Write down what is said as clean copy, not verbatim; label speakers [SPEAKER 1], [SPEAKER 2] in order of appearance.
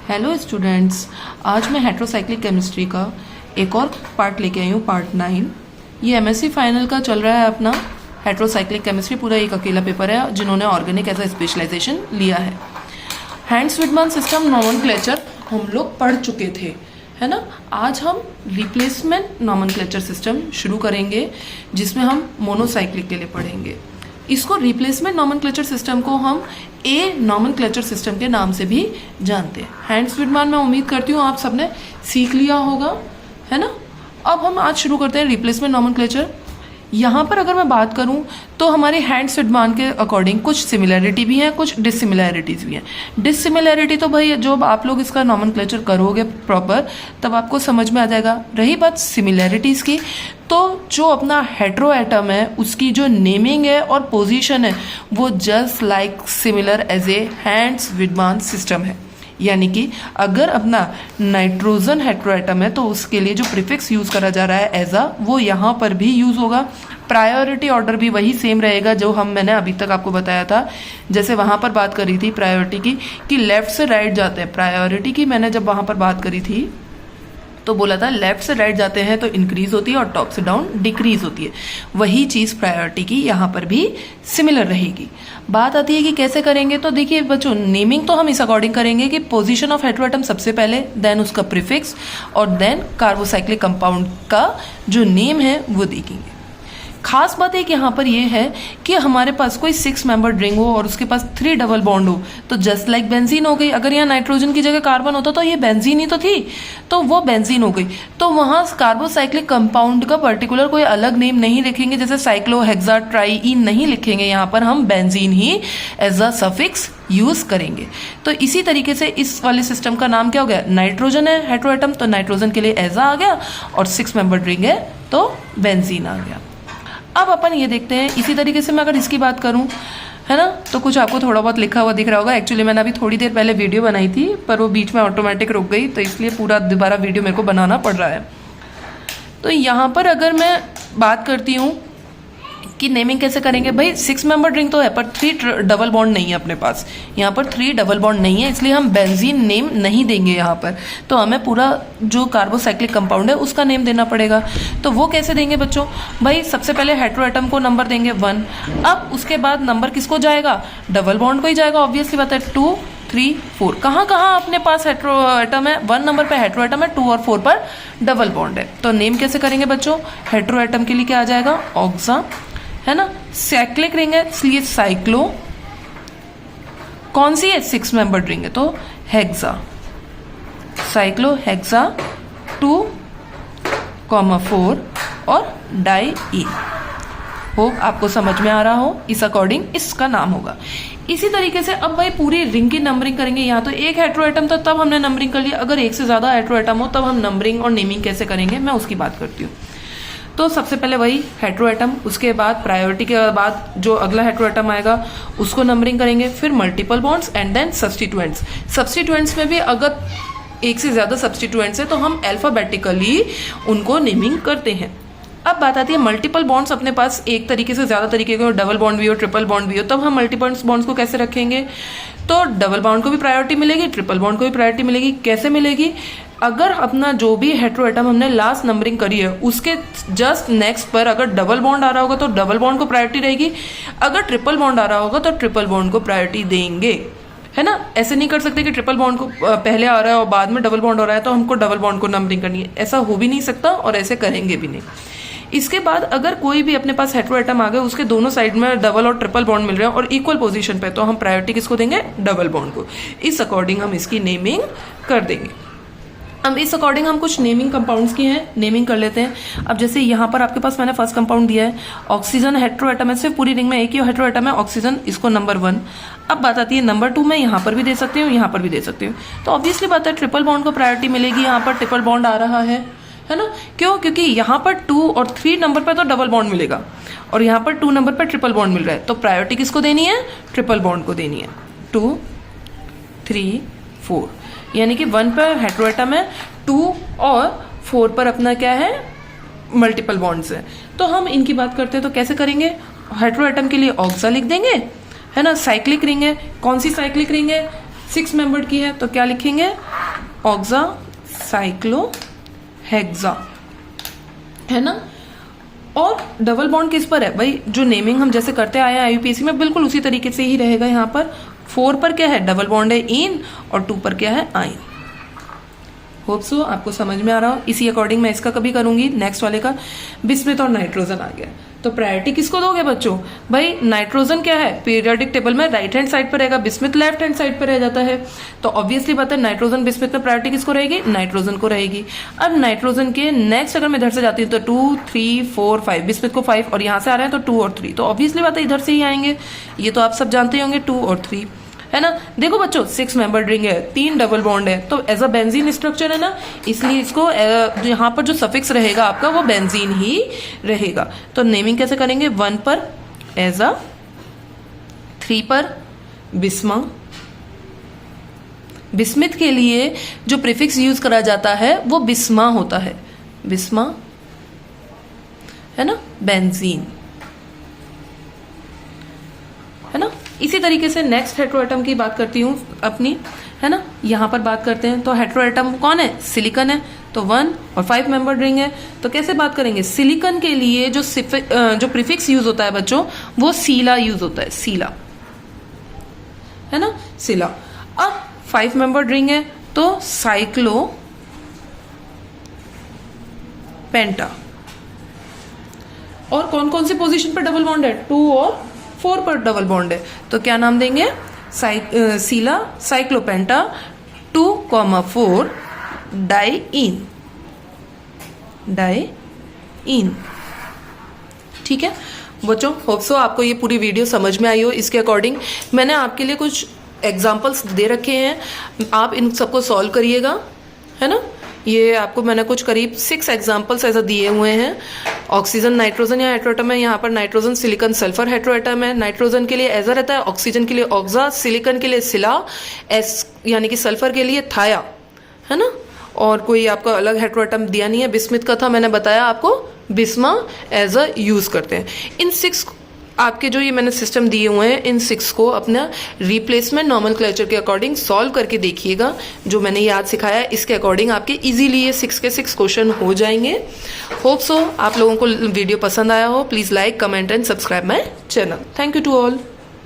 [SPEAKER 1] Hello students, आज मैं heterocyclic chemistry का एक और पार्ट लेके आई हूँ, पार्ट 9। ये एमएससी फाइनल का चल रहा है अपना हेट्रोसाइक्लिक केमिस्ट्री, पूरा एक अकेला पेपर है जिन्होंने ऑर्गेनिक एज ए स्पेशलाइजेशन लिया है। हैंड्स-विडमान सिस्टम नॉमेनक्लेचर हम लोग पढ़ चुके थे, है ना। आज हम रिप्लेसमेंट नॉमेनक्लेचर सिस्टम शुरू करेंगे जिसमें हम मोनोसाइक्लिक के लिए पढ़ेंगे। इसको रिप्लेसमेंट नॉमेनक्लेचर सिस्टम को हम ए नॉमेनक्लेचर सिस्टम के नाम से भी जानते हैं। हैंड्स-विडमान मैं उम्मीद करती हूँ आप सबने सीख लिया होगा, है ना। अब हम आज शुरू करते हैं रिप्लेसमेंट नॉमेनक्लेचर। यहाँ पर अगर मैं बात करूँ तो हमारे हैंड्स-विडमान के अकॉर्डिंग कुछ सिमिलैरिटी भी हैं, कुछ डिससिमिलैरिटीज़ भी हैं। डिससिमिलैरिटी तो भाई जब आप लोग इसका नॉमेनक्लेचर करोगे प्रॉपर तब आपको समझ में आ जाएगा। रही बात सिमिलैरिटीज़ की, तो जो अपना हेट्रो एटम है उसकी जो नेमिंग है और पोजीशन है वो just like similar as a hands Widman system है। यानी कि अगर अपना नाइट्रोजन हेट्रोएटम है तो उसके लिए जो प्रीफिक्स यूज़ करा जा रहा है एजा, वो यहाँ पर भी यूज़ होगा। प्रायोरिटी ऑर्डर भी वही सेम रहेगा जो मैंने अभी तक आपको बताया था। जैसे वहाँ पर बात करी थी प्रायोरिटी की कि लेफ़्ट से राइट जाते हैं। प्रायोरिटी की मैंने जब वहाँ पर बात करी थी तो बोला था लेफ्ट से राइट जाते हैं तो इंक्रीज होती है और टॉप से डाउन डिक्रीज होती है। वही चीज़ प्रायोरिटी की यहाँ पर भी सिमिलर रहेगी। बात आती है कि कैसे करेंगे, तो देखिए बच्चों, नेमिंग तो हम इस अकॉर्डिंग करेंगे कि पोजीशन ऑफ हेट्रोएटम सबसे पहले, देन उसका प्रीफिक्स और देन कार्बोसाइक्लिक कंपाउंड का जो नेम है वो देखेंगे। खास बात एक यहाँ पर ये है कि हमारे पास कोई 6 मेंबर रिंग हो और उसके पास 3 डबल बॉन्ड हो तो जस्ट लाइक बेंजीन हो गई। अगर यहाँ नाइट्रोजन की जगह कार्बन होता तो ये बेंजीन ही तो थी, तो वो बेंजीन हो गई। तो वहाँ कार्बोसाइक्लिक कंपाउंड का पर्टिकुलर कोई अलग नेम नहीं लिखेंगे, जैसे साइक्लो हेक्सा ट्राईइन नहीं लिखेंगे। यहाँ पर हम बेंजीन ही एज अ सफिक्स यूज करेंगे। तो इसी तरीके से इस वाले सिस्टम का नाम क्या हो गया, नाइट्रोजन है हेट्रोएटम तो नाइट्रोजन के लिए एजा आ गया और 6 मेंबर रिंग है तो बेंजीन आ गया। अब अपन ये देखते हैं, इसी तरीके से मैं अगर इसकी बात करूं, है ना, तो कुछ आपको थोड़ा बहुत लिखा हुआ दिख रहा होगा। एक्चुअली मैंने अभी थोड़ी देर पहले वीडियो बनाई थी पर वो बीच में ऑटोमेटिक रुक गई, तो इसलिए पूरा दोबारा वीडियो मेरे को बनाना पड़ रहा है। तो यहाँ पर अगर मैं बात करती हूँ कि नेमिंग कैसे करेंगे, भाई 6 मेंबर रिंग तो है पर 3 डबल बॉन्ड नहीं है अपने पास। यहाँ पर 3 डबल बॉन्ड नहीं है, इसलिए हम बेंजीन नेम नहीं देंगे यहाँ पर। तो हमें पूरा जो कार्बोसाइक्लिक कंपाउंड है उसका नेम देना पड़ेगा। तो वो कैसे देंगे बच्चों, भाई सबसे पहले हेट्रोएटम को नंबर देंगे 1। अब उसके बाद नंबर किसको जाएगा, डबल बॉन्ड को ही जाएगा। ऑब्वियसली बात है 2, 3, 4 कहाँ कहाँ अपने पास हेट्रोएटम है, 1 नंबर पे हेट्रोएटम है, 2 और 4 पर डबल बॉन्ड है। तो नेम कैसे करेंगे बच्चों, हेट्रोएटम के लिए क्या आ जाएगा, ऑक्सा, है ना। साइक्लिक रिंग है इसलिए साइक्लो, कौन सी है 6 मेंबर रिंग है तो हेक्सा, साइक्लो हेक्सा 2,4 और डाई ई। होप आपको समझ में आ रहा हो, इस अकॉर्डिंग इसका नाम होगा। इसी तरीके से अब भाई पूरी रिंग की नंबरिंग करेंगे। यहाँ तो एक हेट्रोएटम था तब हमने नंबरिंग कर लिया, अगर एक से ज्यादा हेट्रोएटम हो तब हम नंबरिंग और नेमिंग कैसे करेंगे मैं उसकी बात करती हूँ। तो सबसे पहले वही हेट्रोएटम, उसके बाद प्रायोरिटी के बाद जो अगला हेट्रोएटम आएगा उसको नंबरिंग करेंगे, फिर multiple bonds and then substituents. Substituents में भी अगर एक से ज्यादा सब्स्टिट्यूएंट्स है तो हम अल्फाबेटिकली उनको नेमिंग करते हैं। अब बात आती है मल्टीपल बॉन्ड्स, अपने पास एक तरीके से ज्यादा तरीके के हो, डबल बॉन्ड भी हो, ट्रिपल बॉन्ड भी हो, तब हम मल्टीपल बॉन्ड्स को कैसे रखेंगे। तो डबल बॉन्ड को भी प्रायोरिटी मिलेगी, ट्रिपल बॉन्ड को भी प्रायोरिटी मिलेगी। कैसे मिलेगी, अगर अपना जो भी हेट्रोएटम हमने लास्ट नंबरिंग करी है उसके जस्ट नेक्स्ट पर अगर डबल बॉन्ड आ रहा होगा तो डबल बॉन्ड को प्रायोरिटी रहेगी, अगर ट्रिपल बॉन्ड आ रहा होगा तो ट्रिपल बॉन्ड को प्रायोरिटी देंगे, है ना। ऐसे नहीं कर सकते कि ट्रिपल बॉन्ड को पहले आ रहा है और बाद में डबल बॉन्ड हो रहा है तो हमको डबल बॉन्ड को नंबरिंग करनी है, ऐसा हो भी नहीं सकता और ऐसे करेंगे भी नहीं। इसके बाद अगर कोई भी अपने पास हेट्रोएटम आ गए, उसके दोनों साइड में डबल और ट्रिपल बॉन्ड मिल रहे हैं और इक्वल पोजीशन पे, तो हम प्रायोरिटी किसको देंगे, डबल बॉन्ड को। इस अकॉर्डिंग हम इसकी नेमिंग कर देंगे। अब इस अकॉर्डिंग हम कुछ नेमिंग कंपाउंड्स की हैं, नेमिंग कर लेते हैं। अब जैसे यहाँ पर आपके पास मैंने फर्स्ट कंपाउंड दिया है ऑक्सीजन हेट्रोएटम है, सिर्फ पूरी रिंग में एक ही हेट्रोएटम है ऑक्सीजन, इसको नंबर 1। अब बात आती है नंबर 2 में, यहाँ पर भी दे सकती हूँ, यहाँ पर भी दे सकती हूँ। तो ऑब्वियसली बात है ट्रिपल बॉन्ड को प्रायोरिटी मिलेगी, यहाँ पर ट्रिपल बॉन्ड आ रहा है ना। क्यों, क्योंकि यहाँ पर 2 और 3 नंबर पर तो डबल बॉन्ड मिलेगा और यहाँ पर 2 नंबर पर ट्रिपल बॉन्ड मिल रहा है, तो प्रायोरिटी किसको देनी है, ट्रिपल बॉन्ड को देनी है। 2, 3, 4 यानी कि 1 पर हेट्रोएटम है, 2 और 4 पर अपना क्या है, मल्टीपल बॉन्ड्स है। तो हम इनकी बात करते हैं तो कैसे करेंगे, हेट्रोएटम के लिए ऑक्सा लिख देंगे, है ना। साइक्लिक रिंग है, कौन सी साइक्लिक रिंग है, 6 मेंबर्ड की है तो क्या लिखेंगे ऑक्सा साइक्लो हेक्सा, है ना। और डबल बॉन्ड किस पर है भाई, जो नेमिंग हम जैसे करते आए हैं आईयूपीएसी में बिल्कुल उसी तरीके से ही रहेगा। यहाँ पर 4 पर क्या है, डबल बॉन्ड है इन, और 2 पर क्या है, आइन। होप सो आपको समझ में आ रहा हो। इसी अकॉर्डिंग मैं इसका कभी करूंगी, नेक्स्ट वाले का। बिस्मिथ और नाइट्रोजन आ गया, तो प्रायोरिटी किसको दोगे बच्चों, भाई नाइट्रोजन क्या है पीरियोडिक टेबल में राइट हैंड साइड पर रहेगा, बिस्मिथ लेफ्ट हैंड साइड पर रह जाता है। तो ऑब्वियसली बात है नाइट्रोजन बिस्मिथ में प्रायोरिटी किसको रहेगी, नाइट्रोजन को रहेगी। अब नाइट्रोजन के नेक्स्ट अगर मैं इधर से जाती हूँ तो 2, 3, 4, 5, बिस्मिथ को 5 और यहाँ से आ रहे हैं तो 2 और 3, तो ऑब्वियसली बात है इधर से ही आएंगे। ये तो आप सब जानते ही होंगे 2 और 3, है ना। देखो बच्चों 6 मेंबर्ड रिंग है, 3 डबल बॉन्ड है, तो एज अ बेंजीन स्ट्रक्चर है ना, इसलिए इसको यहाँ पर जो सफिक्स रहेगा आपका वो बेंजीन ही रहेगा। तो नेमिंग कैसे करेंगे, 1 पर एजा, 3 पर बिस्मा। बिस्मिथ के लिए जो प्रीफिक्स यूज करा जाता है वो बिस्मा होता है, बिस्मा, है ना, बेंजीन, है ना। इसी तरीके से नेक्स्ट हेट्रोएटम की बात करती हूँ अपनी, है ना। यहाँ पर बात करते हैं तो हेट्रोएटम कौन है, सिलिकॉन है, तो 1 और 5 मेंबर्ड रिंग है। तो कैसे बात करेंगे, सिलिकॉन के लिए जो प्रीफिक्स यूज होता है बच्चों वो सीला यूज होता है, सीला, है ना, सीला। अब 5 मेंबर्ड रिंग है तो साइक्लो पेंटा। और कौन कौन सी पोजीशन पर डबल बॉन्ड है, 2 और 4 पर डबल बॉन्ड है, तो क्या नाम देंगे, सीला साइक्लोपेंटा 2,4 डाइइन, डाइइन। ठीक है बच्चों, होप सो आपको ये पूरी वीडियो समझ में आई हो। इसके अकॉर्डिंग मैंने आपके लिए कुछ एग्जाम्पल्स दे रखे हैं, आप इन सबको सॉल्व करिएगा, है ना। ये आपको मैंने कुछ करीब 6 एग्जाम्पल्स ऐसा दिए हुए हैं। ऑक्सीजन नाइट्रोजन या हेट्रोएटम है, यहाँ पर नाइट्रोजन सिलिकॉन सल्फर हेट्रोएटम है। नाइट्रोजन के लिए एजा रहता है, ऑक्सीजन के लिए ऑक्सा, सिलिकॉन के लिए सिला, एस यानी कि सल्फर के लिए थाया, है ना। और कोई आपका अलग हेट्रोएटम दिया नहीं है। बिस्मिथ का था, मैंने बताया आपको, बिस्मा एज अ यूज करते हैं। इन 6 आपके जो ये मैंने सिस्टम दिए हुए हैं, इन 6 को अपना रिप्लेसमेंट नॉमेनक्लेचर के अकॉर्डिंग सॉल्व करके देखिएगा। जो मैंने ये आज सिखाया है इसके अकॉर्डिंग आपके इजीली ये 6 के 6 क्वेश्चन हो जाएंगे। होप सो आप लोगों को वीडियो पसंद आया हो। Please like, comment and subscribe my channel. Thank you to all.